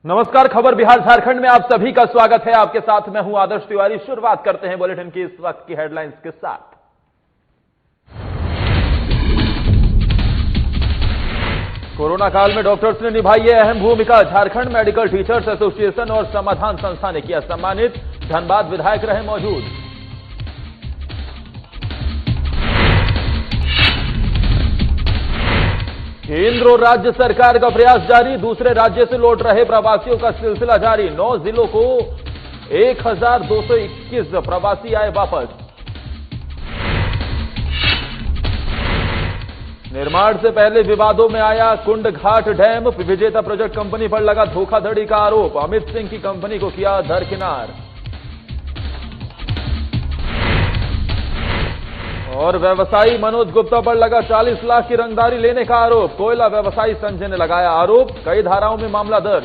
नमस्कार। खबर बिहार झारखंड में आप सभी का स्वागत है। आपके साथ मैं हूं आदर्श तिवारी। शुरुआत करते हैं बुलेटिन की इस वक्त की हेडलाइंस के साथ। कोरोना काल में डॉक्टर्स ने निभाई है अहम भूमिका। झारखंड मेडिकल टीचर्स एसोसिएशन और समाधान संस्था ने किया सम्मानित। धनबाद विधायक रहे मौजूद। केंद्र और राज्य सरकार का प्रयास जारी। दूसरे राज्य से लौट रहे प्रवासियों का सिलसिला जारी। 9 जिलों को 1221 प्रवासी आए वापस। निर्माण से पहले विवादों में आया कुंड घाट डैम। विजेता प्रोजेक्ट कंपनी पर लगा धोखाधड़ी का आरोप। अमित सिंह की कंपनी को किया दरकिनार। और व्यवसायी मनोज गुप्ता पर लगा 40 लाख की रंगदारी लेने का आरोप। कोयला व्यवसायी संजय ने लगाया आरोप। कई धाराओं में मामला दर्ज।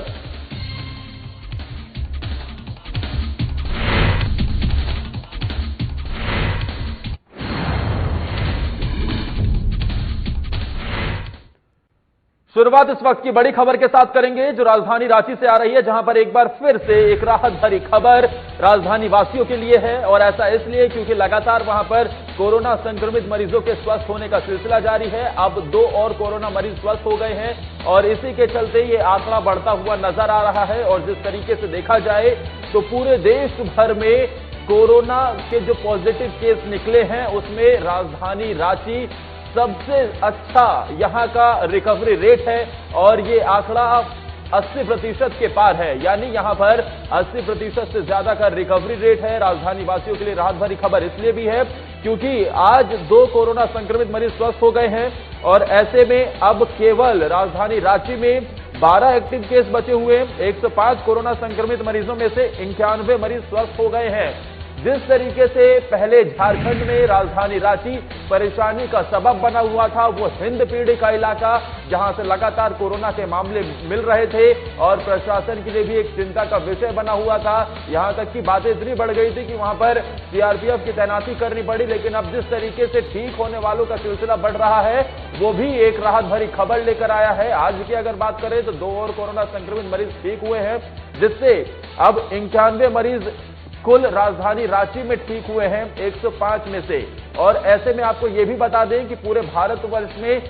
शुरुआत इस वक्त की बड़ी खबर के साथ करेंगे जो राजधानी रांची से आ रही है, जहां पर एक बार फिर से एक राहत भरी खबर राजधानी वासियों के लिए है। और ऐसा इसलिए क्योंकि लगातार वहां पर कोरोना संक्रमित मरीजों के स्वस्थ होने का सिलसिला जारी है। अब 2 और कोरोना मरीज स्वस्थ हो गए हैं और इसी के चलते ये आंकड़ा बढ़ता हुआ नजर आ रहा है। और जिस तरीके से देखा जाए तो पूरे देश भर में कोरोना के जो पॉजिटिव केस निकले हैं उसमें राजधानी रांची सबसे अच्छा यहां का रिकवरी रेट है। और ये आंकड़ा 80% के पार है, यानी यहां पर 80% से ज्यादा का रिकवरी रेट है। राजधानी वासियों के लिए राहत भरी खबर इसलिए भी है क्योंकि आज 2 कोरोना संक्रमित मरीज स्वस्थ हो गए हैं। और ऐसे में अब केवल राजधानी रांची में 12 एक्टिव केस बचे हुए हैं। 105 कोरोना संक्रमित मरीजों में से 91 मरीज स्वस्थ हो गए हैं। जिस तरीके से पहले झारखंड में राजधानी रांची परेशानी का सबब बना हुआ था, वो हिंदपीढ़ी का इलाका जहां से लगातार कोरोना के मामले मिल रहे थे और प्रशासन के लिए भी एक चिंता का विषय बना हुआ था। यहां तक की बातें इतनी बढ़ गई थी कि वहां पर सीआरपीएफ की तैनाती करनी पड़ी। लेकिन अब जिस तरीके से ठीक होने वालों का सिलसिला बढ़ रहा है वो भी एक राहत भरी खबर लेकर आया है। आज की अगर बात करें तो 2 और कोरोना संक्रमित मरीज ठीक हुए हैं, जिससे अब 91 मरीज कुल राजधानी रांची में ठीक हुए हैं 105 में से। और ऐसे में आपको यह भी बता दें कि पूरे भारतवर्ष में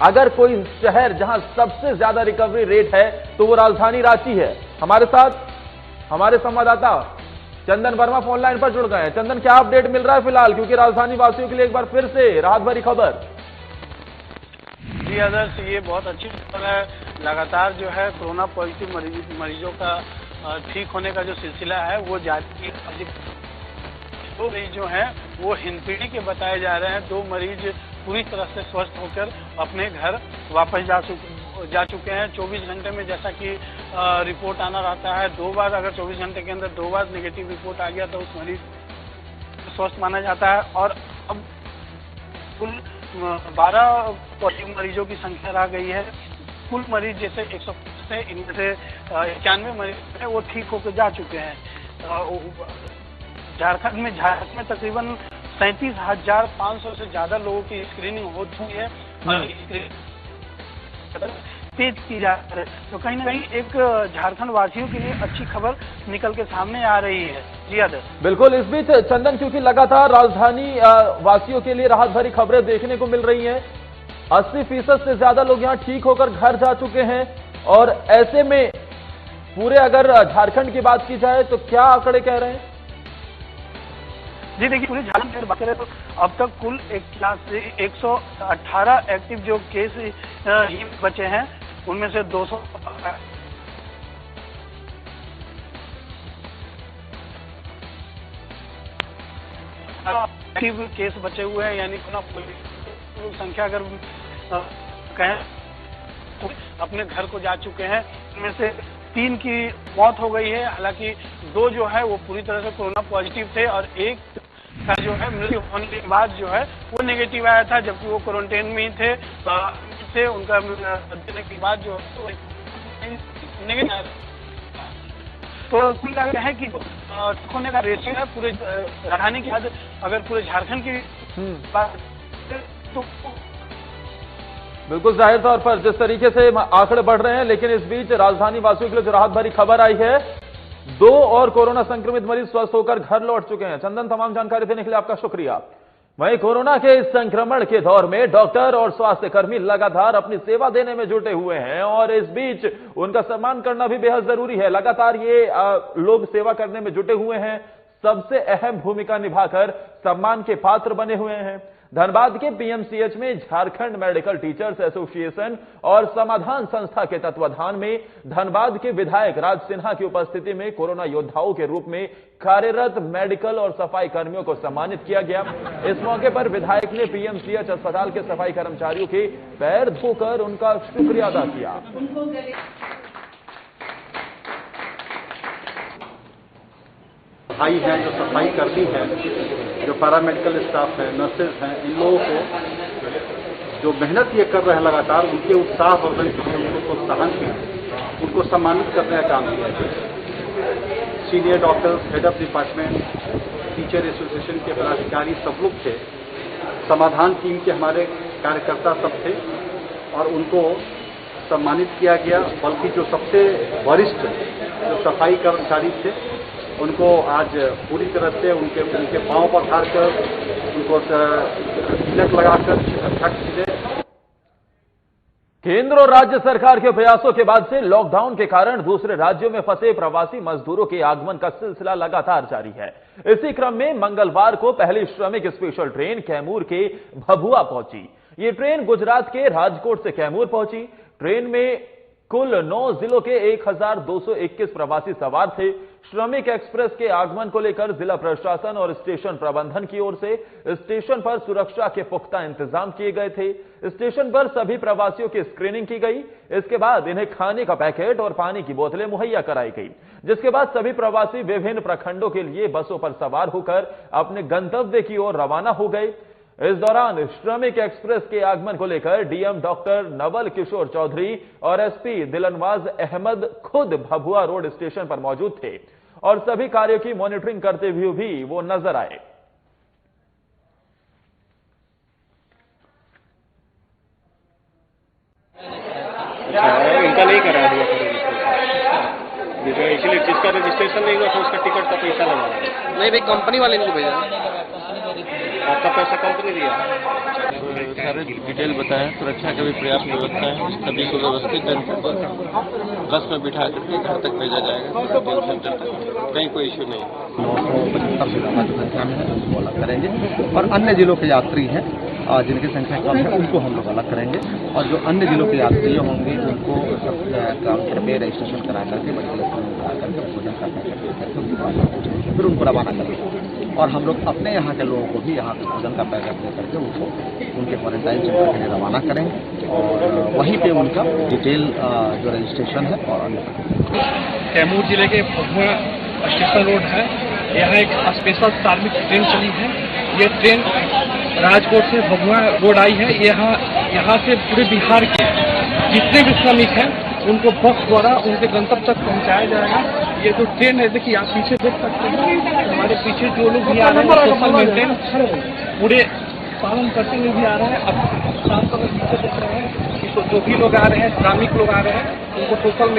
अगर कोई शहर जहां सबसे ज्यादा रिकवरी रेट है तो वो राजधानी रांची है। हमारे साथ हमारे संवाददाता चंदन वर्मा फोन लाइन पर जुड़ गए हैं। चंदन, क्या अपडेट मिल रहा है फिलहाल, क्योंकि राजधानी वासियों के लिए एक बार फिर से राहत भरी खबर। जी आदर्श, ये बहुत अच्छी खबर है। लगातार जो है कोरोना पॉजिटिव मरीजों का ठीक होने का जो सिलसिला है वो जारी। 2 मरीज जो हैं वो हिंदपीढ़ी के बताए जा रहे हैं। 2 मरीज पूरी तरह से स्वस्थ होकर अपने घर वापस जा चुके हैं 24 घंटे में। जैसा कि रिपोर्ट आना रहता है 2 बार, अगर 24 घंटे के अंदर 2 बार नेगेटिव रिपोर्ट आ गया तो उस मरीज स्वस्थ माना जाता है। और अब कुल 12 पॉजिटिव मरीजों की संख्या रह गई है। कुल मरीज जैसे 150 से इनमें से 91 मरीज है वो ठीक होकर जा चुके हैं। झारखंड में तकरीबन 37,500 से ज्यादा लोगों की स्क्रीनिंग हो चुकी है और तेज की जा रही है। तो कहीं ना कहीं एक झारखंड वासियों के लिए अच्छी खबर निकल के सामने आ रही है। जी आदर्श। बिल्कुल। इस बीच चंदन, क्योंकि लगातार राजधानी वासियों के लिए राहत भरी खबरें देखने को मिल रही हैं, 80% से ज्यादा लोग यहां ठीक होकर घर जा चुके हैं। और ऐसे में पूरे अगर झारखंड की बात की जाए तो क्या आंकड़े कह रहे हैं? जी देखिए, पूरे झारखंड की बात करें तो अब तक कुल 118 एक्टिव जो केस ही बचे हैं, उनमें से 200 एक्टिव केस बचे हुए हैं। यानी संख्या अगर कहें तो अपने घर को जा चुके हैं। इनमें से 3 की मौत हो गई है। हालांकि 2 जो है वो पूरी तरह से कोरोना पॉजिटिव थे और 1 का जो है मृत्यु होने के बाद जो है वो नेगेटिव आया था, जबकि वो क्वारंटाइन में ही थे। उनका देने के बाद जो नेगेटिव। तो कुल लग है कि ठीक होने का रेशियो है पूरे राजधानी के बाद अगर पूरे झारखंड की बात तो बिल्कुल जाहिर तौर पर जिस तरीके से आंकड़े बढ़ रहे हैं, लेकिन इस बीच राजधानी वासियों के लिए जो राहत भरी खबर आई है, 2 और कोरोना संक्रमित मरीज स्वस्थ होकर घर लौट चुके हैं। चंदन, तमाम जानकारी देने के लिए आपका शुक्रिया। वहीं कोरोना के इस संक्रमण के दौर में डॉक्टर और स्वास्थ्य कर्मी लगातार अपनी सेवा देने में जुटे हुए हैं और इस बीच उनका सम्मान करना भी बेहद जरूरी है। लगातार ये लोग सेवा करने में जुटे हुए हैं, सबसे अहम भूमिका निभाकर सम्मान के पात्र बने हुए हैं। धनबाद के पीएमसीएच में झारखंड मेडिकल टीचर्स एसोसिएशन और समाधान संस्था के तत्वाधान में धनबाद के विधायक राज सिन्हा की उपस्थिति में कोरोना योद्धाओं के रूप में कार्यरत मेडिकल और सफाई कर्मियों को सम्मानित किया गया। इस मौके पर विधायक ने पीएमसीएच अस्पताल के सफाई कर्मचारियों के पैर धोकर उनका शुक्रिया अदा किया। भाई हैं, जो सफाई कर्मी हैं, जो पैरामेडिकल स्टाफ है, नर्सेज हैं, इन लोगों को जो मेहनत ये कर रहे हैं लगातार, उनके उत्साह वर्धन के लिए उनको प्रोत्साहन किया, उनको सम्मानित करने का काम किया गया। Senior doctors, head of department, teacher association के पदाधिकारी सब लोग थे, समाधान टीम के हमारे कार्यकर्ता सब थे और उनको सम्मानित किया गया। बल्कि जो सबसे वरिष्ठ जो सफाई कर्मचारी थे, उनको आज पूरी तरह से उनके पांव पर ठाड़ कर उनको तिलक लगाकर केंद्र और राज्य सरकार के प्रयासों के बाद से लॉकडाउन के कारण दूसरे राज्यों में फंसे प्रवासी मजदूरों के आगमन का सिलसिला लगातार जारी है। इसी क्रम में मंगलवार को पहली श्रमिक स्पेशल ट्रेन कैमूर के भभुआ पहुंची। ये ट्रेन गुजरात के राजकोट से कैमूर पहुंची। ट्रेन में कुल 9 जिलों के 1221 प्रवासी सवार थे। श्रमिक एक्सप्रेस के आगमन को लेकर जिला प्रशासन और स्टेशन प्रबंधन की ओर से स्टेशन पर सुरक्षा के पुख्ता इंतजाम किए गए थे। स्टेशन पर सभी प्रवासियों की स्क्रीनिंग की गई। इसके बाद इन्हें खाने का पैकेट और पानी की बोतलें मुहैया कराई गई, जिसके बाद सभी प्रवासी विभिन्न प्रखंडों के लिए बसों पर सवार होकर अपने गंतव्य की ओर रवाना हो गए। इस दौरान श्रमिक एक्सप्रेस के आगमन को लेकर डीएम डॉक्टर नवल किशोर चौधरी और एसपी दिलनवाज अहमद खुद भभुआ रोड स्टेशन पर मौजूद थे और सभी कार्यों की मॉनिटरिंग करते हुए भी वो नजर आए। इनका नहीं कराया हुआ इसलिए जिसका रजिस्ट्रेशन नहीं हुआ तो उसका टिकट का पैसा लगा। नहीं भाई, कंपनी वाले ने भेजा। आपका पैसा कंपनी दिया? सारे डिटेल बताएं। सुरक्षा का भी पर्याप्त व्यवस्था है, सभी को व्यवस्थित ढंग से बस में बिठा करके घर तक भेजा जाएगा, सेंटर तक। कहीं कोई इश्यू नहीं। 975 से ज़्यादा जो संख्या में है उसको अलग करेंगे और अन्य जिलों के यात्री हैं जिनकी संख्या कम है उनको हम लोग अलग करेंगे और जो अन्य जिलों के यात्री होंगे उनको काउंटर पे रजिस्ट्रेशन करा करके मेडिकल करा करके भोजन करके फिर उनको रवाना करेंगे और हम लोग अपने यहाँ के लोगों को भी यहाँ पे भोजन का पैकेट दे करके उनको उनके क्वारंटाइन सेंटर के लिए रवाना करेंगे और वहीं पे उनका डिटेल जो रजिस्ट्रेशन है और अन्य। कैमूर जिले के भभुआ स्टेशन रोड है, यहाँ एक स्पेशल धार्मिक ट्रेन चली है। ये ट्रेन राजकोट से भभुआ रोड आई है। यहाँ से पूरे बिहार के जितने भी श्रमिक हैं उनको बस द्वारा उनके गंतव्य तक पहुँचाया जाएगा। ये जो ट्रेन है, देखिए आप पीछे देख सकते हैं, हमारे पीछे जो लोग भी आ रहे हैं सोशल मेंटेन पूरे पालन करते हुए भी आ रहे हैं। अब साफ तौर पीछे देख रहे हैं कि जो भी लोग आ रहे हैं, श्रमिक लोग आ रहे हैं, उनको सोशल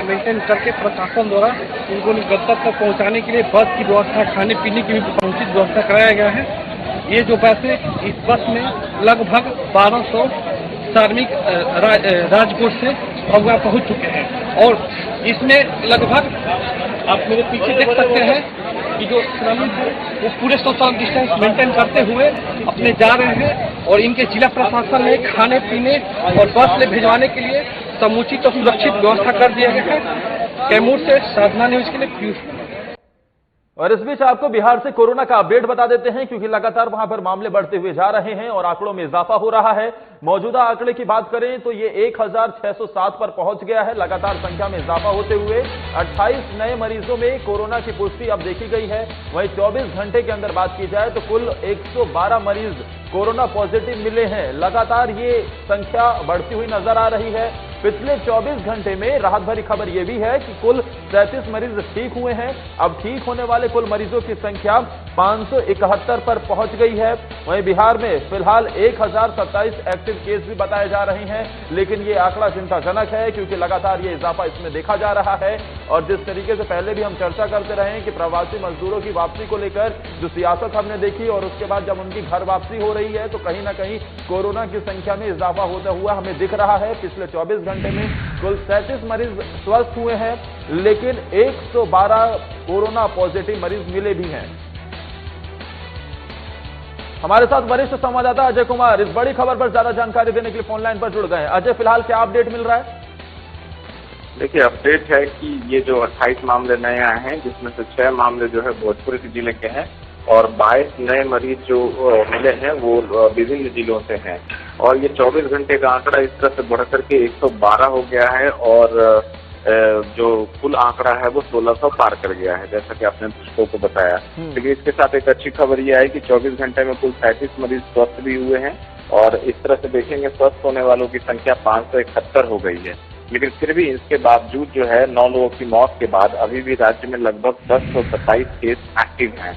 मेंटेन करके प्रशासन द्वारा उनको गंतव्य तक पहुँचाने के लिए बस की व्यवस्था, खाने पीने की भी समुचित व्यवस्था कराया गया है। ये जो बस है, इस बस में लगभग 1200 श्रमिक राजकोट से भभुआ पहुंच चुके हैं और इसमें लगभग आप मेरे पीछे देख सकते हैं कि जो श्रमिक है वो पूरे सोशल डिस्टेंस मेंटेन करते हुए अपने जा रहे हैं और इनके जिला प्रशासन ने खाने पीने और बस ले भिजवाने के लिए समुचित और सुरक्षित व्यवस्था कर दिया गया है। कैमूर से साधना न्यूज के लिए पीयूष। और इस बीच आपको बिहार से कोरोना का अपडेट बता देते हैं, क्योंकि लगातार वहां पर मामले बढ़ते हुए जा रहे हैं और आंकड़ों में इजाफा हो रहा है। मौजूदा आंकड़े की बात करें तो ये 1607 पर पहुंच गया है। लगातार संख्या में इजाफा होते हुए 28 नए मरीजों में कोरोना की पुष्टि अब देखी गई है। वहीं 24 घंटे के अंदर बात की जाए तो कुल 112 मरीज कोरोना पॉजिटिव मिले हैं। लगातार ये संख्या बढ़ती हुई नजर आ रही है। पिछले 24 घंटे में राहत भरी खबर यह भी है कि कुल 37 मरीज ठीक हुए हैं। अब ठीक होने वाले कुल मरीजों की संख्या 571 पर पहुंच गई है। वहीं बिहार में फिलहाल 1027 एक्टिव केस भी बताए जा रहे हैं, लेकिन ये आंकड़ा चिंताजनक है क्योंकि लगातार ये इजाफा इसमें देखा जा रहा है। और जिस तरीके से पहले भी हम चर्चा करते रहे हैं कि प्रवासी मजदूरों की वापसी को लेकर जो सियासत हमने देखी और उसके बाद जब उनकी घर वापसी हो रही है तो कहीं ना कहीं कोरोना की संख्या में इजाफा होता हुआ हमें दिख रहा है। पिछले 24 घंटे में कुल 37 मरीज स्वस्थ हुए हैं, लेकिन 112 कोरोना पॉजिटिव मरीज मिले भी हैं। हमारे साथ वरिष्ठ संवाददाता अजय कुमार इस बड़ी खबर पर ज्यादा जानकारी देने के लिए फोन लाइन पर जुड़ गए हैं। अजय, फिलहाल क्या अपडेट मिल रहा है? देखिए, अपडेट है कि ये जो 28 मामले नए आए हैं, जिसमें से 6 मामले जो है भोजपुर जिले के हैं और 22 नए मरीज जो मिले हैं वो विभिन्न जिलों से हैं। और ये 24 घंटे का आंकड़ा इस तरह से बढ़कर के 112 हो गया है और जो कुल आंकड़ा है वो 1600 पार कर गया है, जैसा कि आपने दर्शकों को बताया। लेकिन इसके साथ एक अच्छी खबर यह है कि 24 घंटे में कुल 37 मरीज स्वस्थ भी हुए हैं और इस तरह से देखेंगे स्वस्थ होने वालों की संख्या 571 हो गई है। लेकिन फिर भी इसके बावजूद जो है 9 लोगों की मौत के बाद अभी भी राज्य में लगभग 1027 केस एक्टिव हैं।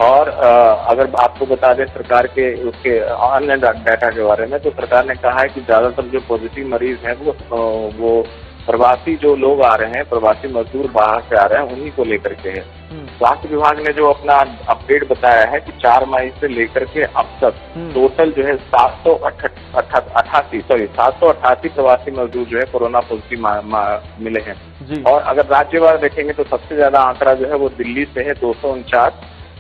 और अगर आपको बता दें सरकार के उसके अन्य डाटा के बारे में, तो सरकार ने कहा है कि ज्यादातर जो पॉजिटिव मरीज हैं वो प्रवासी जो लोग आ रहे हैं, प्रवासी मजदूर बाहर से आ रहे हैं, उन्हीं को लेकर के है। स्वास्थ्य विभाग ने जो अपना अपडेट बताया है कि 4 मई से लेकर के अब तक टोटल जो है 788 प्रवासी मजदूर जो है कोरोना पॉजिटिव मिले हैं। और अगर राज्यवार देखेंगे तो सबसे ज्यादा आंकड़ा जो है वो दिल्ली से है 249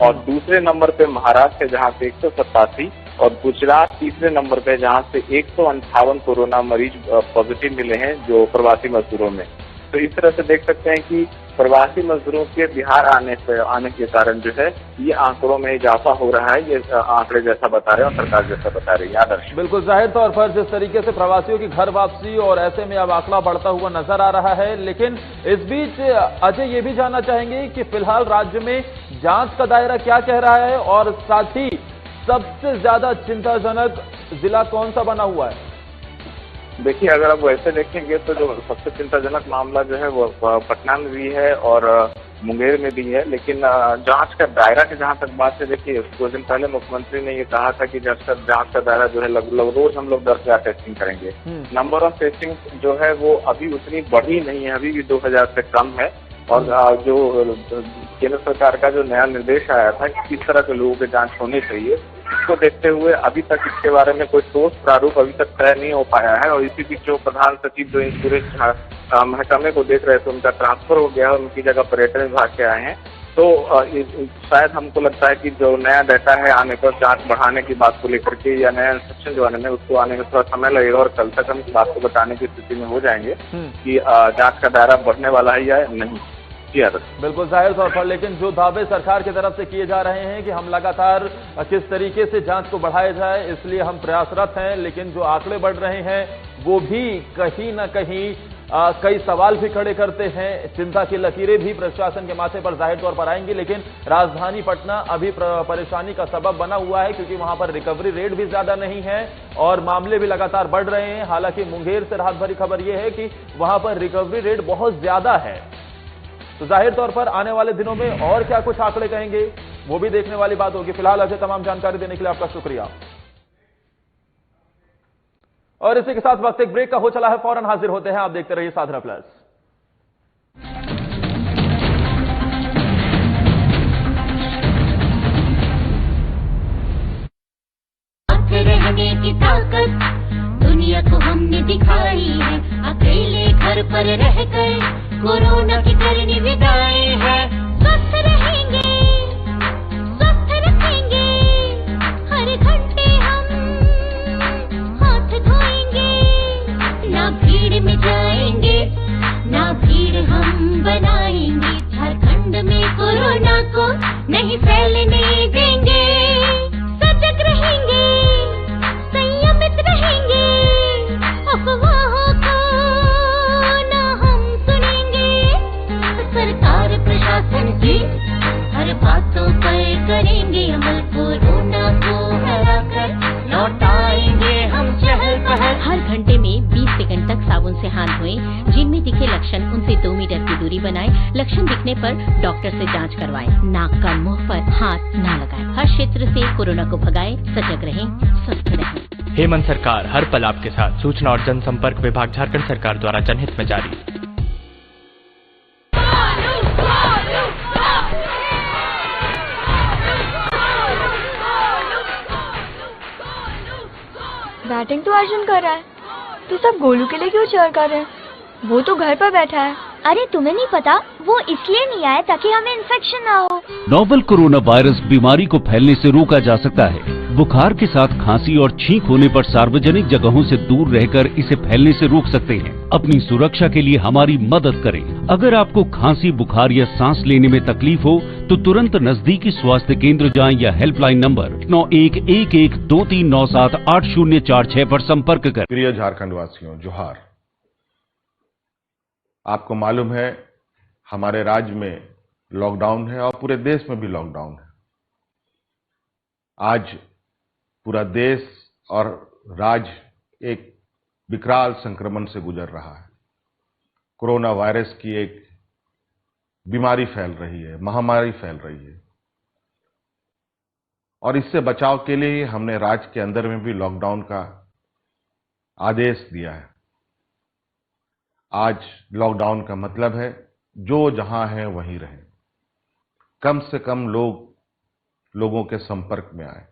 और दूसरे नंबर पे महाराष्ट्र है जहां से 187 और गुजरात तीसरे नंबर पे जहां से 158 कोरोना मरीज पॉजिटिव मिले हैं जो प्रवासी मजदूरों में। तो इस तरह से देख सकते हैं कि प्रवासी मजदूरों के बिहार आने के कारण जो है ये आंकड़ों में इजाफा हो रहा है। ये आंकड़े जैसा बता रहे हैं और सरकार जैसा बता रही है। आदर्श, बिल्कुल जाहिर तौर पर जिस तरीके से प्रवासियों की घर वापसी और ऐसे में अब आंकड़ा बढ़ता हुआ नजर आ रहा है। लेकिन इस बीच अजय ये भी जानना चाहेंगे कि फिलहाल राज्य में जांच का दायरा क्या कह रहा है और साथ ही सबसे ज्यादा चिंताजनक जिला कौन सा बना हुआ है? देखिए, अगर आप वैसे देखेंगे तो जो सबसे चिंताजनक मामला जो है वो पटना में भी है और मुंगेर में भी है। लेकिन जांच का दायरा की जहां तक बात है, देखिए कुछ दिन पहले मुख्यमंत्री ने ये कहा था कि जब तक जांच का दायरा जो है लगभग रोज हम लोग 10,000 टेस्टिंग करेंगे। नंबर ऑफ टेस्टिंग जो है वो अभी उतनी बढ़ी नहीं है, अभी भी 2000 से कम है। और जो केंद्र सरकार का जो नया निर्देश आया था कि किस तरह के लोगों की जांच होनी चाहिए, उसको देखते हुए अभी तक इसके बारे में कोई ठोस प्रारूप अभी तक तय नहीं हो पाया है। और इसी बीच जो प्रधान सचिव जो इन पूरे महकमे को देख रहे थे उनका ट्रांसफर हो गया और उनकी जगह पर्यटन विभाग के आए हैं। तो शायद हमको लगता है कि जो नया डाटा है आने पर जांच बढ़ाने की बात को लेकर के या नया इंस्ट्रक्शन जो आने में उसको आने में थोड़ा समय लगेगा और कल तक हम इस बात को बताने की स्थिति में हो जाएंगे कि जांच का दायरा बढ़ने वाला है या नहीं। बिल्कुल जाहिर तौर पर, लेकिन जो दावे सरकार की तरफ से किए जा रहे हैं कि हम लगातार किस तरीके से जांच को बढ़ाया जाए इसलिए हम प्रयासरत हैं, लेकिन जो आंकड़े बढ़ रहे हैं वो भी कहीं ना कहीं कई सवाल भी खड़े करते हैं। चिंता की लकीरें भी प्रशासन के माथे पर जाहिर तौर पर आएंगी। लेकिन राजधानी पटना अभी परेशानी का सबब बना हुआ है क्योंकि वहां पर रिकवरी रेट भी ज्यादा नहीं है और मामले भी लगातार बढ़ रहे हैं। हालांकि मुंगेर से राहत भरी खबर यह है कि वहां पर रिकवरी रेट बहुत ज्यादा है। तो जाहिर तौर पर आने वाले दिनों में और क्या कुछ आंकड़े कहेंगे वो भी देखने वाली बात होगी। फिलहाल अजय तमाम जानकारी देने के लिए आपका शुक्रिया। और इसी के साथ वक्त एक ब्रेक का हो चला है, फौरन हाजिर होते हैं। आप देखते रहिए साधना प्लस। रहने की ताकत दुनिया को हमने दिखाई है, अकेले घर पर रहकर कोरोना की करनी विदाई है। स्वस्थ रहेंगे, स्वस्थ रखेंगे, हर घंटे हम हाथ धोएंगे, ना भीड़ में जाएंगे, ना भीड़ हम बनाएंगे। झारखंड में कोरोना को नहीं फैलने देंगे, सजग रहेंगे, संयमित रहेंगे, अफवाहों को ना हम सुनेंगे। सरकार प्रशासन की हर बातों पर करेंगे अमल, कोरोना को हराकर लौटाएंगे हम चहल पहल। हर घंटे में 20 सेकंड तक साबुन से हाथ दूरी बनाए, लक्षण दिखने पर डॉक्टर से जांच करवाएं, नाक कान मुंह पर हाथ ना लगाएं। हर क्षेत्र से कोरोना को भगाएं, सजग रहें, स्वस्थ रहें। हेमंत सरकार हर पल आपके साथ। सूचना और जनसंपर्क विभाग झारखंड सरकार द्वारा जनहित में जारी। बैटिंग तो अर्जुन कर रहा है, तो सब गोलू के लिए क्यों चीयर कर रहे हैं? वो तो घर पर बैठा है। अरे तुम्हें नहीं पता, वो इसलिए नहीं आया ताकि हमें इन्फेक्शन ना हो। नोवेल कोरोना वायरस बीमारी को फैलने से रोका जा सकता है। बुखार के साथ खांसी और छींक होने पर सार्वजनिक जगहों से दूर रहकर इसे फैलने से रोक सकते हैं। अपनी सुरक्षा के लिए हमारी मदद करें। अगर आपको खांसी, बुखार या सांस लेने में तकलीफ हो तो तुरंत नजदीकी स्वास्थ्य केंद्र जाएं या हेल्पलाइन नंबर 911123978046 पर संपर्क करें। प्रिय झारखंड वासियों, जोहार। आपको मालूम है हमारे राज्य में लॉकडाउन है और पूरे देश में भी लॉकडाउन है। आज पूरा देश और राज्य एक विकराल संक्रमण से गुजर रहा है। कोरोना वायरस की एक बीमारी फैल रही है, महामारी फैल रही है, और इससे बचाव के लिए हमने राज्य के अंदर में भी लॉकडाउन का आदेश दिया है। आज लॉकडाउन का मतलब है जो जहां है वहीं रहें, कम से कम लोगों के संपर्क में आए।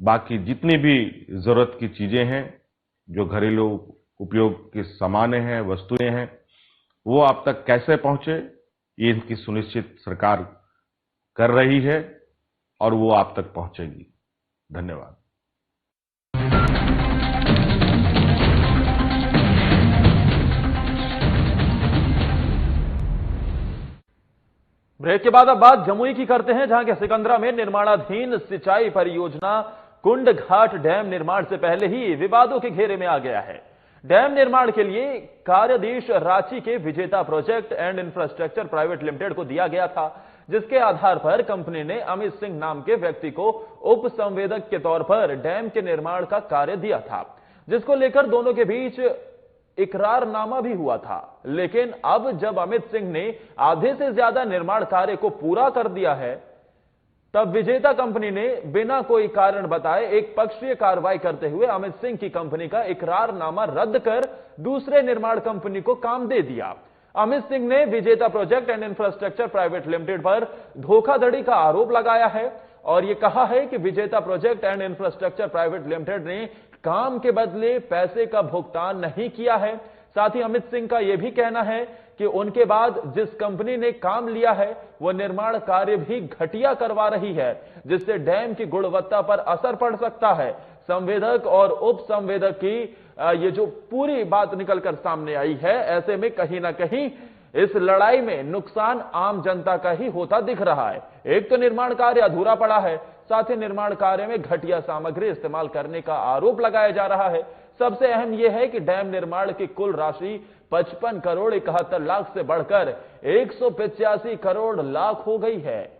बाकी जितनी भी जरूरत की चीजें हैं, जो घरेलू उपयोग के सामान हैं, वस्तुएं हैं, वो आप तक कैसे पहुंचे, ये इनकी सुनिश्चित सरकार कर रही है और वो आप तक पहुंचेगी। धन्यवाद। ब्रेक के बाद अब बात जमुई की करते हैं, जहां के सिकंदरा में निर्माणाधीन सिंचाई परियोजना कुंड घाट डैम निर्माण से पहले ही विवादों के घेरे में आ गया है। डैम निर्माण के लिए कार्यादेश रांची के विजेता project and infrastructure private limited को दिया गया था, जिसके आधार पर कंपनी ने अमित सिंह नाम के व्यक्ति को उप संवेदक के तौर पर डैम के निर्माण का कार्य दिया था, जिसको लेकर दोनों के बीच इकरारनामा भी हुआ था। लेकिन अब जब अमित सिंह ने आधे से ज्यादा निर्माण कार्य को पूरा कर दिया है, तब विजेता कंपनी ने बिना कोई कारण बताए एक पक्षीय कार्रवाई करते हुए अमित सिंह की कंपनी का इकरारनामा रद्द कर दूसरे निर्माण कंपनी को काम दे दिया। अमित सिंह ने विजेता project and infrastructure private limited पर धोखाधड़ी का आरोप लगाया है और यह कहा है कि विजेता project and infrastructure private limited ने काम के बदले पैसे का भुगतान नहीं किया है। साथ ही अमित सिंह का यह भी कहना है कि उनके बाद जिस कंपनी ने काम लिया है वह निर्माण कार्य भी घटिया करवा रही है, जिससे डैम की गुणवत्ता पर असर पड़ सकता है। संवेदक और उप संवेदक की ये जो पूरी बात निकलकर सामने आई है, ऐसे में कहीं ना कहीं इस लड़ाई में नुकसान आम जनता का ही होता दिख रहा है। एक तो निर्माण कार्य अधूरा पड़ा है, साथ ही निर्माण कार्य में घटिया सामग्री इस्तेमाल करने का आरोप लगाया जा रहा है। सबसे अहम यह है कि डैम निर्माण की कुल राशि 55 करोड़ 71 लाख से बढ़कर 185 करोड़ लाख हो गई है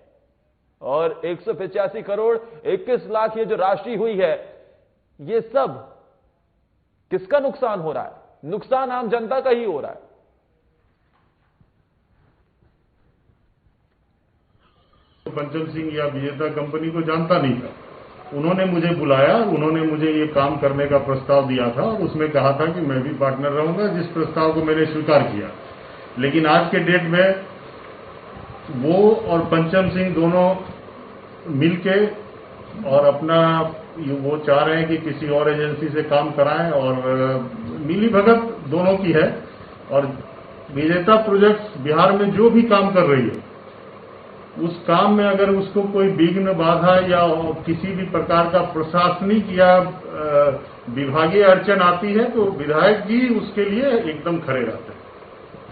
और 185 करोड़ 21 लाख ये जो राशि हुई है, ये सब किसका नुकसान हो रहा है? नुकसान आम जनता का ही हो रहा है। पंचम सिंह या विजेता कंपनी को जानता नहीं था। उन्होंने मुझे बुलाया, उन्होंने मुझे ये काम करने का प्रस्ताव दिया था और उसमें कहा था कि मैं भी पार्टनर रहूंगा, जिस प्रस्ताव को मैंने स्वीकार किया। लेकिन आज के डेट में वो और पंचम सिंह दोनों मिलके और अपना वो चाह रहे हैं कि किसी और एजेंसी से काम कराएं और मिली भगत दोनों की है। और विजेता प्रोजेक्ट्स बिहार में जो भी काम कर रही है, उस काम में अगर उसको कोई विघ्न, बाधा या किसी भी प्रकार का प्रशासनिक या विभागीय अड़चन आती है तो विधायक जी उसके लिए एकदम खड़े रहते हैं।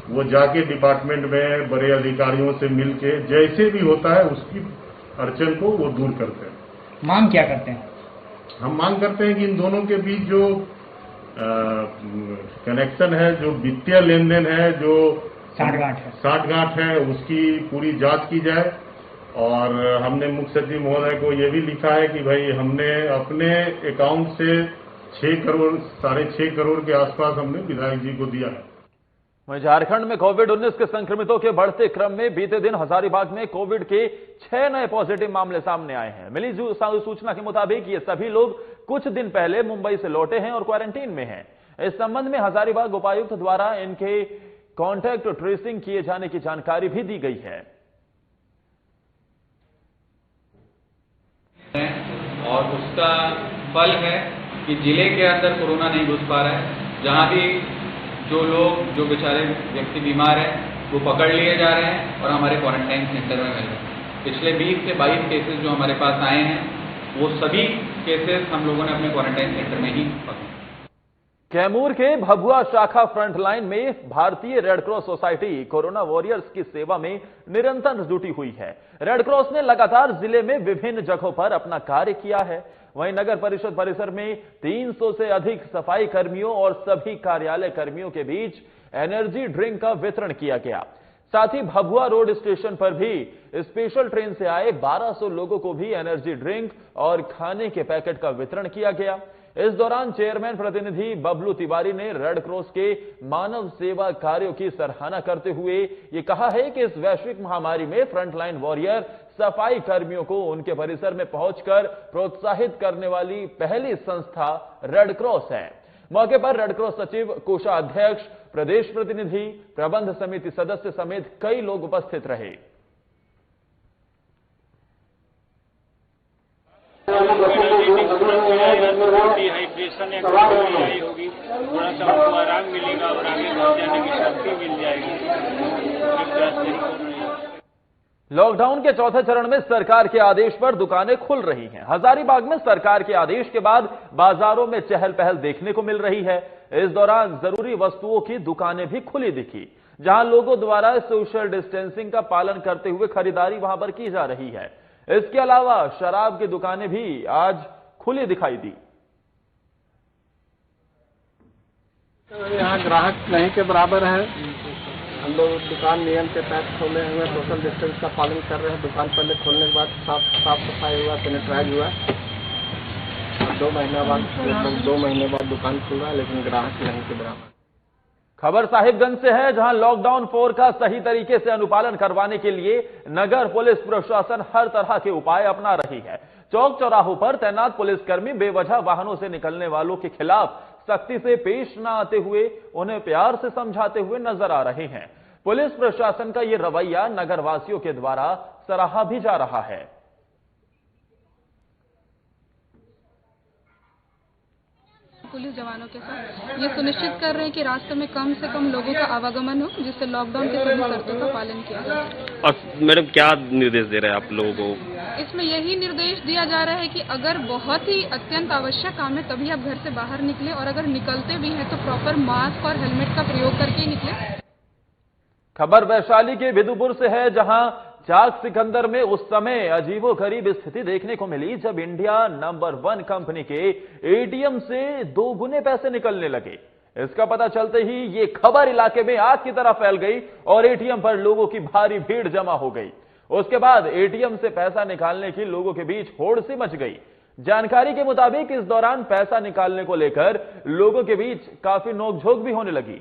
वो जाके डिपार्टमेंट में बड़े अधिकारियों से मिलके जैसे भी होता है उसकी अड़चन को वो दूर करते हैं। मांग क्या करते हैं? हम मांग करते हैं कि इन दोनों के बीच जो कनेक्शन है, जो वित्तीय लेन देन है, जो साठगांठ है, उसकी पूरी जांच की जाए। और हमने मुख्य सचिव महोदय को यह भी लिखा है कि भाई हमने अपने अकाउंट से 6 करोड़ 6.5 करोड़ के आसपास हमने विधायक जी को दिया है। वहीं झारखंड में कोविड-19 के संक्रमितों के बढ़ते क्रम में बीते दिन हजारीबाग में कोविड के 6 नए पॉजिटिव मामले सामने आए हैं। मिली सूचना के मुताबिक ये सभी लोग कुछ दिन पहले मुंबई से लौटे हैं और क्वारंटीन में हैं। इस संबंध में हजारीबाग उपायुक्त द्वारा इनके कॉन्टैक्ट ट्रेसिंग किए जाने की जानकारी भी दी गई है। और उसका फल है कि जिले के अंदर कोरोना नहीं घुस पा रहा है। जहां भी जो बेचारे व्यक्ति बीमार हैं वो पकड़ लिए जा रहे हैं और हमारे क्वारंटाइन सेंटर में मिल रहे हैं। पिछले 20 से 22 केसेस जो हमारे पास आए हैं वो सभी केसेस हम लोगों ने अपने क्वारंटाइन सेंटर में ही पकड़े। कैमूर के भभुआ शाखा फ्रंटलाइन में भारतीय red cross society corona warriors की सेवा में निरंतर जुटी हुई है। रेड क्रॉस ने लगातार जिले में विभिन्न जगहों पर अपना कार्य किया है। वहीं नगर परिषद परिसर में 300 से अधिक सफाई कर्मियों और सभी कार्यालय कर्मियों के बीच एनर्जी ड्रिंक का वितरण किया गया। साथ ही भभुआ रोड स्टेशन पर भी स्पेशल ट्रेन से आए 1200 लोगों को भी एनर्जी ड्रिंक और खाने के पैकेट का वितरण किया गया। इस दौरान चेयरमैन प्रतिनिधि बबलू तिवारी ने रेड क्रॉस के मानव सेवा कार्यों की सराहना करते हुए ये कहा है कि इस वैश्विक महामारी में फ्रंटलाइन वॉरियर सफाई कर्मियों को उनके परिसर में पहुंचकर प्रोत्साहित करने वाली पहली संस्था रेड क्रॉस है। मौके पर रेड क्रॉस सचिव, कोषाध्यक्ष, प्रदेश प्रतिनिधि, प्रबंध समिति सदस्य समेत कई लोग उपस्थित रहे। डिहाइड्रेशन या कमी होगी, थोड़ा सा उनको आराम मिलेगा और आगे बढ़ जाने की शक्ति मिल जाएगी। लॉकडाउन के चौथे चरण में सरकार के आदेश पर दुकानें खुल रही हैं। हजारीबाग में सरकार के आदेश के बाद बाजारों में चहल पहल देखने को मिल रही है। इस दौरान जरूरी वस्तुओं की दुकानें भी खुली दिखी, जहां लोगों द्वारा सोशल डिस्टेंसिंग का पालन करते हुए खरीदारी वहां पर की जा रही है। इसके अलावा शराब की दुकानें भी आज खुली दिखाई दी। यहाँ ग्राहक नहीं के बराबर है। हम लोग दुकान नियम के तहत खोले हुए, सोशल डिस्टेंस का पालन कर रहे हैं। दुकान पहले खोलने के बाद साफ सफाई हुआ, सैनिटाइज हुआ। 2 महीने बाद, लगभग 2 महीने बाद दुकान खुल रहा है, लेकिन ग्राहक नहीं के बराबर। खबर साहिबगंज से है, जहां लॉकडाउन 4 का सही तरीके से अनुपालन करवाने के लिए नगर पुलिस प्रशासन हर तरह के उपाय अपना रही है। चौक चौराहों पर तैनात पुलिसकर्मी बेवजह वाहनों से निकलने वालों के खिलाफ सख्ती से पेश न आते हुए उन्हें प्यार से समझाते हुए नजर आ रहे हैं। पुलिस प्रशासन का यह रवैया नगरवासियों के द्वारा सराहा भी जा रहा है। पुलिस जवानों के साथ ये सुनिश्चित कर रहे हैं कि रास्ते में कम से कम लोगों का आवागमन हो, जिससे लॉकडाउन के सभी शर्तों का पालन किया जाए। और मैडम क्या निर्देश दे रहे हैं आप लोगों को? इसमें यही निर्देश दिया जा रहा है कि अगर बहुत ही अत्यंत आवश्यक काम है तभी आप घर से बाहर निकले, और अगर निकलते भी हैं तो प्रॉपर मास्क और हेलमेट का प्रयोग करके ही निकले। खबर वैशाली के बिदुपुर से है, जहां चाक सिकंदर में उस समय अजीबोगरीब स्थिति देखने को मिली जब इंडिया नंबर 1 कंपनी के एटीएम से 2 गुने पैसे निकलने लगे। इसका पता चलते ही ये खबर इलाके में आग की तरह फैल गई और एटीएम पर लोगों की भारी भीड़ जमा हो गई। उसके बाद एटीएम से पैसा निकालने की लोगों के बीच होड़ सी मच गई। जानकारी के मुताबिक इस दौरान पैसा निकालने को लेकर लोगों के बीच काफी नोकझोंक भी होने लगी।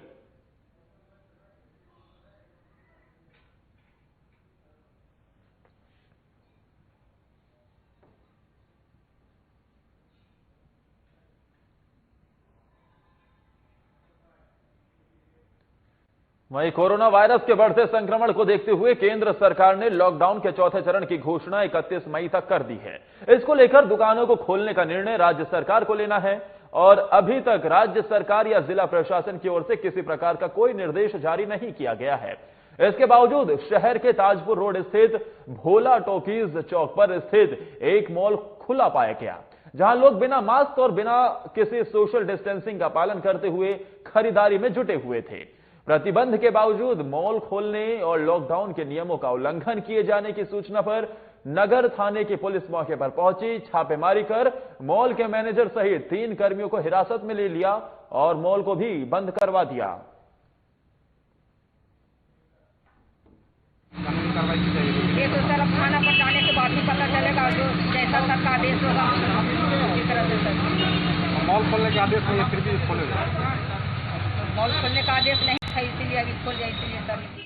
वहीं कोरोना वायरस के बढ़ते संक्रमण को देखते हुए केंद्र सरकार ने लॉकडाउन के चौथे चरण की घोषणा 31 मई तक कर दी है। इसको लेकर दुकानों को खोलने का निर्णय राज्य सरकार को लेना है और अभी तक राज्य सरकार या जिला प्रशासन की ओर से किसी प्रकार का कोई निर्देश जारी नहीं किया गया है। इसके बावजूद शहर के ताजपुर रोड स्थित भोला टॉकीज चौक पर स्थित एक मॉल खुला पाया गया, जहां लोग बिना मास्क और बिना किसी सोशल डिस्टेंसिंग का पालन करते हुए खरीदारी में जुटे हुए थे। प्रतिबंध के बावजूद मॉल खोलने और लॉकडाउन के नियमों का उल्लंघन किए जाने की सूचना पर नगर थाने की पुलिस मौके पर पहुंची, छापेमारी कर मॉल के मैनेजर सहित 3 कर्मियों को हिरासत में ले लिया और मॉल को भी बंद करवा दिया। ये तो सर खाना पकाने के बाद ही पता चलेगा, जो जैसा सर का आदेश होगा उसी तरह से। मॉल खोलने का आदेश नहीं है, फिर भी खोलेगा। मॉल खोलने का आदेश नहीं अच्छा इसीलिए अभी खोल जाए इसीलिए सर।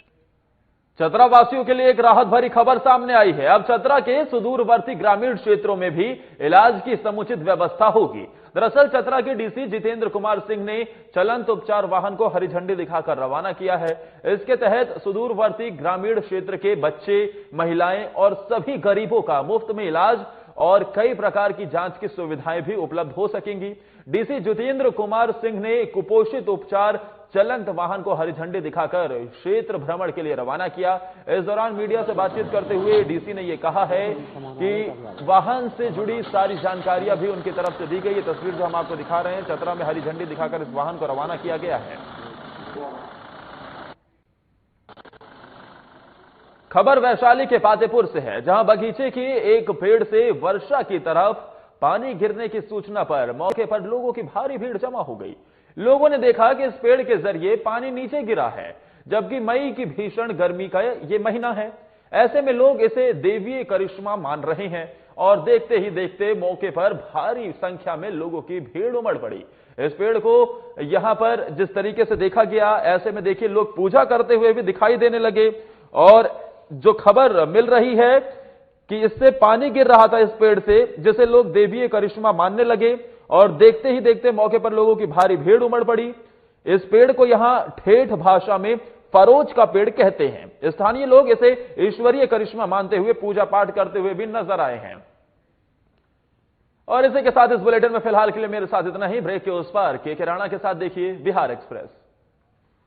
चतरा वासियों के लिए एक राहत भरी खबर सामने आई है। अब चतरा के सुदूरवर्ती ग्रामीण क्षेत्रों में भी इलाज की समुचित व्यवस्था होगी। दरअसल चतरा के डीसी जितेंद्र कुमार सिंह ने चलंत उपचार वाहन को हरी झंडी दिखाकर रवाना किया है। इसके तहत सुदूरवर्ती ग्रामीण क्षेत्र के बच्चे, महिलाएं और सभी गरीबों का मुफ्त में इलाज और कई प्रकार की जांच की सुविधाएं भी उपलब्ध हो सकेंगी। डीसी जितेंद्र कुमार सिंह ने कुपोषित उपचार चलंत वाहन को हरी झंडी दिखाकर क्षेत्र भ्रमण के लिए रवाना किया। इस दौरान मीडिया से बातचीत करते हुए डीसी ने यह कहा है कि वाहन से जुड़ी सारी जानकारियां भी उनकी तरफ से दी गई। ये तस्वीर जो हम आपको दिखा रहे हैं, चतरा में हरी झंडी दिखाकर इस वाहन को रवाना किया गया है। खबर वैशाली के पातेपुर से है, जहां बगीचे की एक पेड़ से वर्षा की तरफ पानी गिरने की सूचना पर मौके पर लोगों की भारी भीड़ जमा हो गई। लोगों ने देखा कि इस पेड़ के जरिए पानी नीचे गिरा है, जबकि मई की भीषण गर्मी का ये महीना है। ऐसे में लोग इसे देवीय करिश्मा मान रहे हैं और देखते ही देखते मौके पर भारी संख्या में लोगों की भीड़ उमड़ पड़ी। इस पेड़ को यहां पर जिस तरीके से देखा गया, ऐसे में देखिए लोग पूजा करते हुए भी दिखाई देने लगे और जो खबर मिल रही है कि इससे पानी गिर रहा था इस पेड़ से, जिसे लोग देवीय करिश्मा मानने लगे और देखते ही देखते मौके पर लोगों की भारी भीड़ उमड़ पड़ी। इस पेड़ को यहां ठेठ भाषा में फरोज का पेड़ कहते हैं। स्थानीय लोग इसे ईश्वरीय करिश्मा मानते हुए पूजा पाठ करते हुए भी नजर आए हैं। और इसी के साथ इस बुलेटिन में फिलहाल के लिए मेरे साथ इतना ही। ब्रेक के उस पार के राणा के साथ देखिए बिहार एक्सप्रेस।